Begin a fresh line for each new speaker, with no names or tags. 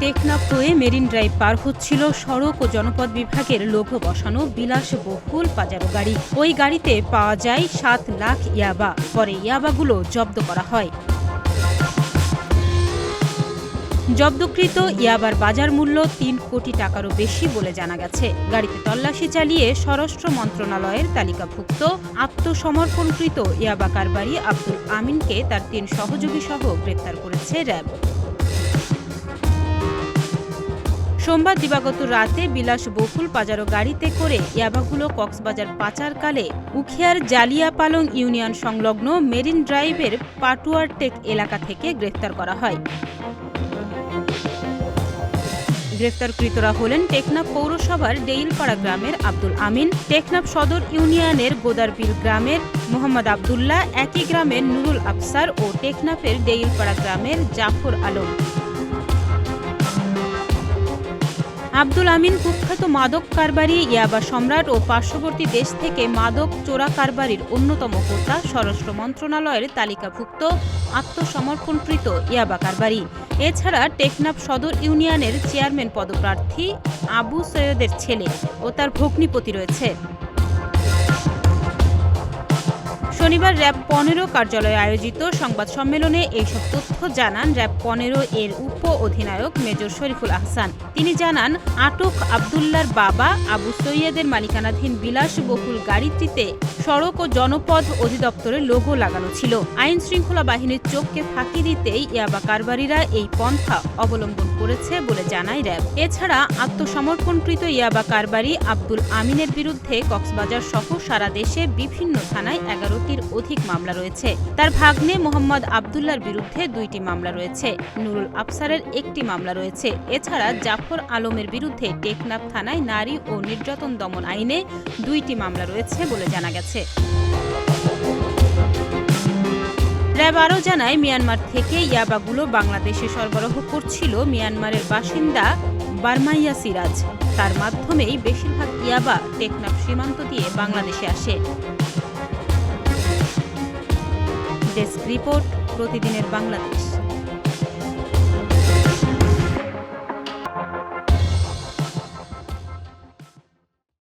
টেকনাফ হয়ে marine drive পার হচ্ছিল সড়ক ও জনপদ বিভাগের লোগো বসানো বিলাসবহুল পাজারো গাড়ি। ওই গাড়িতে পাওয়া যায় 7 লাখ ইয়াবা। পরে ইয়াবাগুলো জব্দ করা হয়। জব্দকৃত ইয়াবার বাজার মূল্য 3 কোটি টাকারও বেশি বলে জানা গেছে। গাড়িতে তল্লাশি চালিয়ে স্বরাষ্ট্র মন্ত্রণালয়ের তালিকাভুক্ত আত্মসমর্পণকৃত ইয়াবা কারবারি আব্দুল আমিনকে তার 3 সহযোগী সহ গ্রেপ্তার করেছে র্যাব। সোমবার দিবাগত রাতে বিলাসবহুল পাজারো গাড়িতে করে ইয়াবাগুলো কক্সবাজার পাচারকালে উখিয়ার জালিয়াপালং ইউনিয়ন সংলগ্ন মেরিন ড্রাইভের পাটুয়ার টেক এলাকা থেকে গ্রেফতার করা হয়। গ্রেফতারকৃতরা হলেন টেকনাফ পৌরসভার ডেইলপাড়া গ্রামের আব্দুল আমিন, টেকনাফ সদর ইউনিয়নের গোদারবিল গ্রামের মোহাম্মদ আবদুল্লাহ, একই গ্রামের নুরুল আফসার ও টেকনাফের ডেইলপাড়া গ্রামের জাফর আলম। আব্দুল আমিন কুখ্যাত মাদক কারবারি, ইয়াবা সম্রাট ও পার্শ্ববর্তী দেশ থেকে মাদক চোরা কারবারির অন্যতম হোতা স্বরাষ্ট্র মন্ত্রণালয়ের তালিকাভুক্ত আত্মসমর্পণকৃত ইয়াবা কারবারি। এছাড়া টেকনাফ সদর ইউনিয়নের চেয়ারম্যান পদপ্রার্থী আবু সৈয়দের ছেলে ও তার ভগ্নিপতি রয়েছে। শনিবার র্যাব 15 কার্যালয়ে আয়োজিত সংবাদ সম্মেলনে এইসব তথ্য জানান র্যাব 15 এর উপ অধিনায়ক মেজর শরীফুল আহসান। তিনি জানান, আটক আবদুল্লার বাবা আবু সৈয়দের মালিকানাধীন বিলাসবহুল গাড়িটিতে সড়ক ও জনপদ অধিদপ্তরের লোগো লাগানো ছিল। আইন শৃঙ্খলা বাহিনীর চোখকে ফাঁকি দিতেই ইয়াবা কারবারিরা এই পন্থা অবলম্বন করেছে বলে জানায় র্যাব। এছাড়া আত্মসমর্পণকৃত ইয়াবা কারবারি আব্দুল আমিনের বিরুদ্ধে কক্সবাজার সহ সারা দেশে বিভিন্ন থানায় 11টির অধিক মামলা রয়েছে। তার ভাগ্নে মোহাম্মদ আবদুল্লার বিরুদ্ধে 2টি মামলা রয়েছে। নুরুল আফসারের 1টি মামলা রয়েছে। এছাড়া জাফর আলমের বিরুদ্ধে টেকনাফ থানায় নারী ও নির্যাতন দমন আইনে 2টি মামলা রয়েছে বলে জানা গেছে। র্যাব আরও জানায়, মিয়ানমার থেকে ইয়াবাগুলো বাংলাদেশে সরবরাহ করছিল মিয়ানমারের বাসিন্দা বারমাইয়া সিরাজ। তার মাধ্যমেই বেশিরভাগ ইয়াবা টেকনাফ সীমান্ত দিয়ে বাংলাদেশে আসে। ডেস্ক রিপোর্ট, প্রতিদিনের বাংলাদেশ।